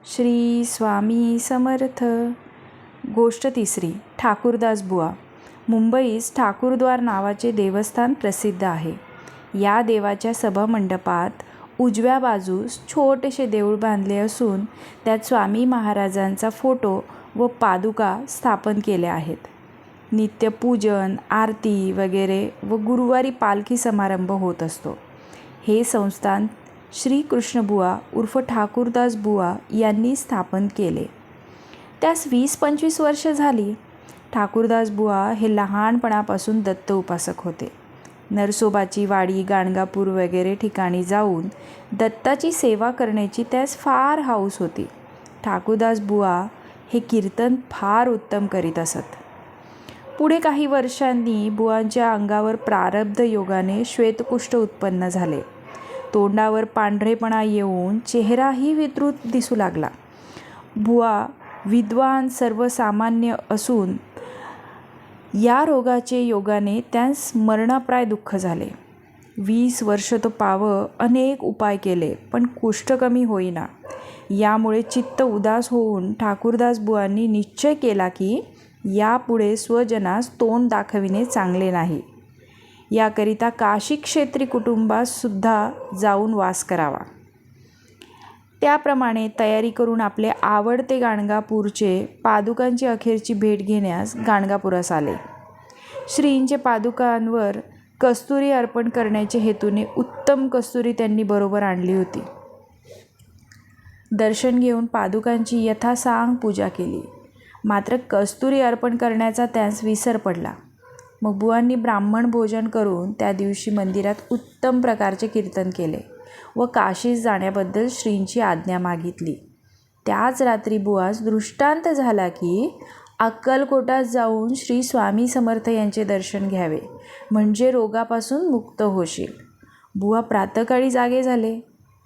श्री स्वामी समर्थ. गोष्ट तिसरी. ठाकूरदास बुवा. मुंबईस ठाकूरद्वार नावाचे देवस्थान प्रसिद्ध आहे. या देवाच्या सभामंडपात उजव्या बाजूस छोटेसे देऊळ बांधले असून त्यात स्वामी महाराजांचा फोटो व पादुका स्थापन केल्या आहेत. नित्यपूजन, आरती वगैरे व गुरुवारी पालखी समारंभ होत असतो. हे संस्थान श्री कृष्णबुवा उर्फ ठाकूरदास बुवा यांनी स्थापन केले. त्यास 20-25 वर्ष झाली. ठाकूरदास बुवा हे लहानपणापासून दत्त उपासक होते. नरसोबाची वाडी, गाणगापूर वगैरे ठिकाणी जाऊन दत्ताची सेवा करण्याची त्यास फार हौस होती. ठाकूरदास बुवा हे कीर्तन फार उत्तम करीत असत. पुढे काही वर्षांनी बुवांच्या अंगावर प्रारब्ध योगाने श्वेतकुष्ठ उत्पन्न झाले. तोंडावर पांढरेपणा येऊन चेहराही विकृत दिसू लागला. बुवा विद्वान सर्वसामान्य असून या रोगाचे योगाने त्यांस मरणाप्राय दुःख झाले. 20 वर्ष तो पावं अनेक उपाय केले, पण कुष्ठ कमी होईना. यामुळे चित्त उदास होऊन ठाकूरदास बुवांनी निश्चय केला की यापुढे स्वजनास तोंड दाखविणे चांगले नाही. याकरिता काशी क्षेत्री कुटुंबास सुद्धा जाऊन वास करावा. त्याप्रमाणे तयारी करून आपले आवडते गाणगापूरचे पादुकांची अखेरची भेट घेण्यास गाणगापुरास आले. श्रींचे पादुकांवर कस्तुरी अर्पण करण्याचे हेतूने उत्तम कस्तुरी त्यांनी बरोबर आणली होती. दर्शन घेऊन पादुकांची यथासांग पूजा केली. मात्र कस्तुरी अर्पण करण्याचा त्यास विसर पडला. मग बुवांनी ब्राह्मण भोजन करून त्या दिवशी मंदिरात उत्तम प्रकारचे कीर्तन केले व काशीस जाण्याबद्दल श्रींची आज्ञा मागितली. त्याच रात्री बुवास दृष्टांत झाला की अक्कलकोटात जाऊन श्री स्वामी समर्थ यांचे दर्शन घ्यावे, म्हणजे रोगापासून मुक्त होशील. बुवा प्रातःकाळी जागे झाले.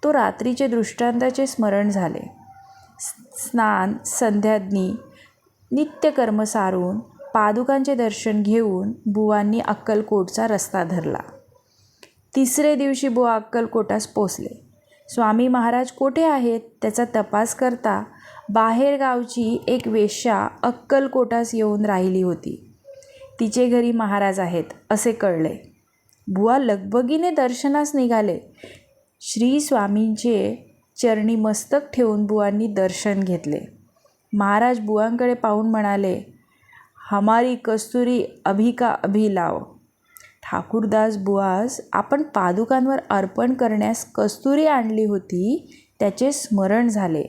तो रात्रीचे दृष्टांताचे स्मरण झाले. स्नान संध्यादनी नित्यकर्म सारून पादुकांचे दर्शन घेऊन बुवांनी अक्कलकोटचा रस्ता धरला. तिसरे दिवशी बुवा अक्कलकोटास पोचले. स्वामी महाराज कोठे आहेत त्याचा तपास करता बाहेरगावची एक वेश्या अक्कलकोटास येऊन राहिली होती. तिचे घरी महाराज आहेत असे कळले. बुवा लगबगीने दर्शनास निघाले. श्री स्वामींचे चरणी मस्तक ठेवून बुवांनी दर्शन घेतले. महाराज बुवांकडे पाहून म्हणाले, हमारी कस्तुरी अभी का अभी लाव. ठाकूरदास बुवास आपण पादुकांवर अर्पण करण्यास कस्तुरी आणली होती त्याचे स्मरण झाले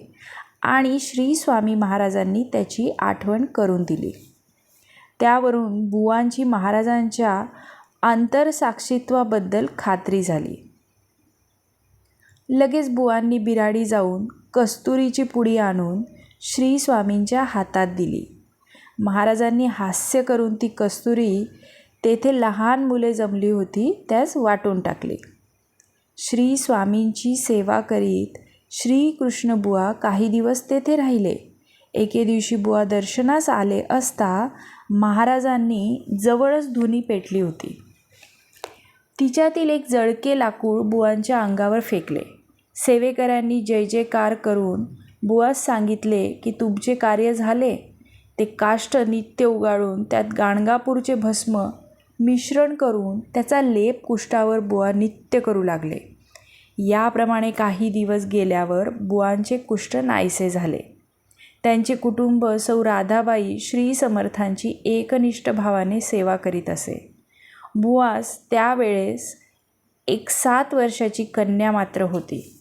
आणि श्री स्वामी महाराजांनी त्याची आठवण करून दिली. त्यावरून बुवांची महाराजांच्या अंतरसाक्षित्वाबद्दल खात्री झाली. लगेच बुवांनी बिराडी जाऊन कस्तुरीची पुडी आणून श्री स्वामींच्या हातात दिली. महाराजांनी हास्य करून ती कस्तुरी तेथे लहान मुले जमली होती त्यास वाटून टाकली. श्री स्वामींची सेवा करीत श्री कृष्णबुवा काही दिवस तेथे राहिले. एके दिवशी बुवा दर्शनास आले असता महाराजांनी जवळच धुनी पेटली होती. तिच्यातील एक जळके लाकूड बुवांच्या अंगावर फेकले. सेवेकऱ्यांनी जय जयकार करून बुवास सांगितले की तुमचे कार्य झाले. ते काष्ठ नित्य उगाळून त्यात गाणगापूरचे भस्म मिश्रण करून त्याचा लेप कुष्ठावर बुवा नित्य करू लागले. याप्रमाणे काही दिवस गेल्यावर बुवांचे कुष्ठ नाहीसे झाले. त्यांचे कुटुंब सौ राधाबाई श्री समर्थांची एकनिष्ठ भावाने सेवा करीत असे. बुवास त्यावेळेस एक 7 वर्षाची कन्या मात्र होती.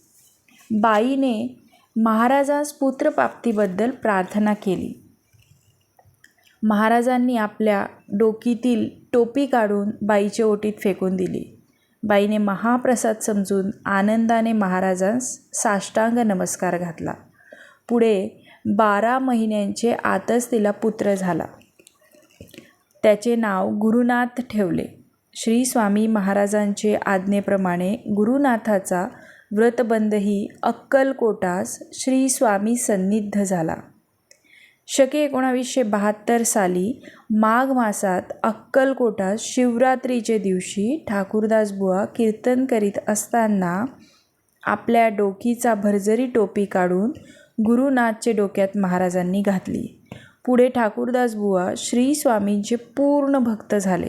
बाईने महाराजांस पुत्रप्राप्तीबद्दल प्रार्थना केली. महाराजांनी आपल्या डोकीतील टोपी काढून बाईच्या ओटीत फेकून दिली. बाईने महाप्रसाद समजून आनंदाने महाराजांस साष्टांग नमस्कार घातला. पुढे 12 महिन्यांचे आतच तिला पुत्र झाला. त्याचे नाव गुरुनाथ ठेवले. श्री स्वामी महाराजांचे आज्ञेप्रमाणे गुरुनाथाचा व्रतबंधही अक्कलकोटास श्री स्वामी सन्निध झाला. शके 1972 साली माघ मासात अक्कलकोटात शिवरात्रीचे दिवशी ठाकूरदास बुवा कीर्तन करीत असताना आपल्या डोकीचा भरजरी टोपी काढून गुरुनाथचे डोक्यात महाराजांनी घातली. पुढे ठाकूरदास बुवा श्री स्वामींचे पूर्ण भक्त झाले.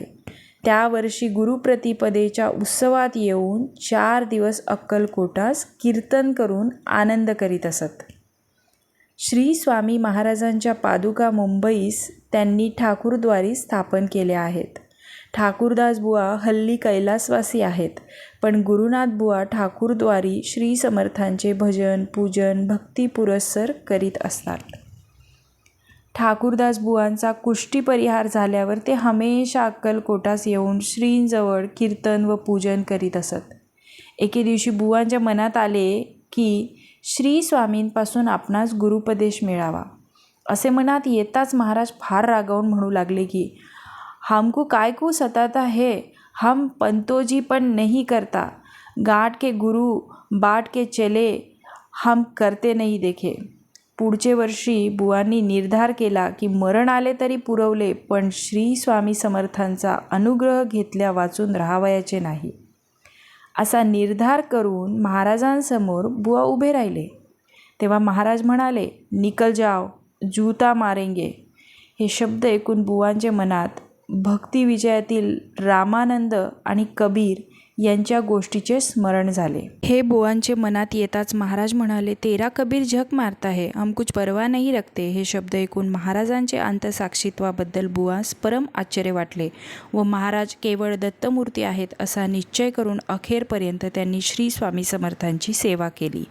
त्या वर्षी गुरुप्रतिपदेच्या उत्सवात येऊन 4 दिवस अक्कलकोटास कीर्तन करून आनंद करीत असत. श्री स्वामी महाराजांच्या पादुका मुंबईस त्यांनी ठाकूरद्वारी स्थापन केल्या आहेत. ठाकूरदास बुवा हल्ली कैलासवासी आहेत, पण गुरुनाथ बुवा ठाकूरद्वारी श्री समर्थांचे भजन पूजन भक्ती पुरस्सर करीत असतात. ठाकूरदास बुवांचा कुष्ठी परिहार झाल्यावर ते हमेशा अक्कलकोटास येऊन श्रींजवळ कीर्तन व पूजन करीत असत. एके दिवशी बुवांच्या मनात आले की श्री स्वामींपासून आपणास गुरुपदेश मिळावा. असे मनात येताच महाराज फार रागावून म्हणू लागले की हमको काय को सताता है, हम पंतोजी पण नहीं करता, गाठ के गुरु बाट के चले, हम करते नहीं देखे. पुढचे वर्षी बुवांनी निर्धार केला की मरण आले तरी पुरवले, पण श्री स्वामी समर्थांचा अनुग्रह घेतल्या वाचून राहावयाचे नाही. असा निर्धार करून महाराजांसमोर बुवा उभे राहिले. तेव्हा महाराज म्हणाले, निकल जाओ, जूता मारेंगे. हे शब्द ऐकून बुवांच्या मनात भक्ती विजयातील रामानंद आणि कबीर यांच्या गोष्टीचे स्मरण झाले. हे बुवांचे मनात येताच महाराज म्हणाले, तेरा कबीर झक मारता है, हम कुछ परवा नहीं रखते. हे शब्द ऐकून महाराजांचे अंतसाक्षित्वाबद्दल बुवास परम आश्चर्य वाटले व महाराज केवळ दत्तमूर्ती आहेत असा निश्चय करून अखेरपर्यंत त्यांनी श्री स्वामी समर्थांची सेवा केली.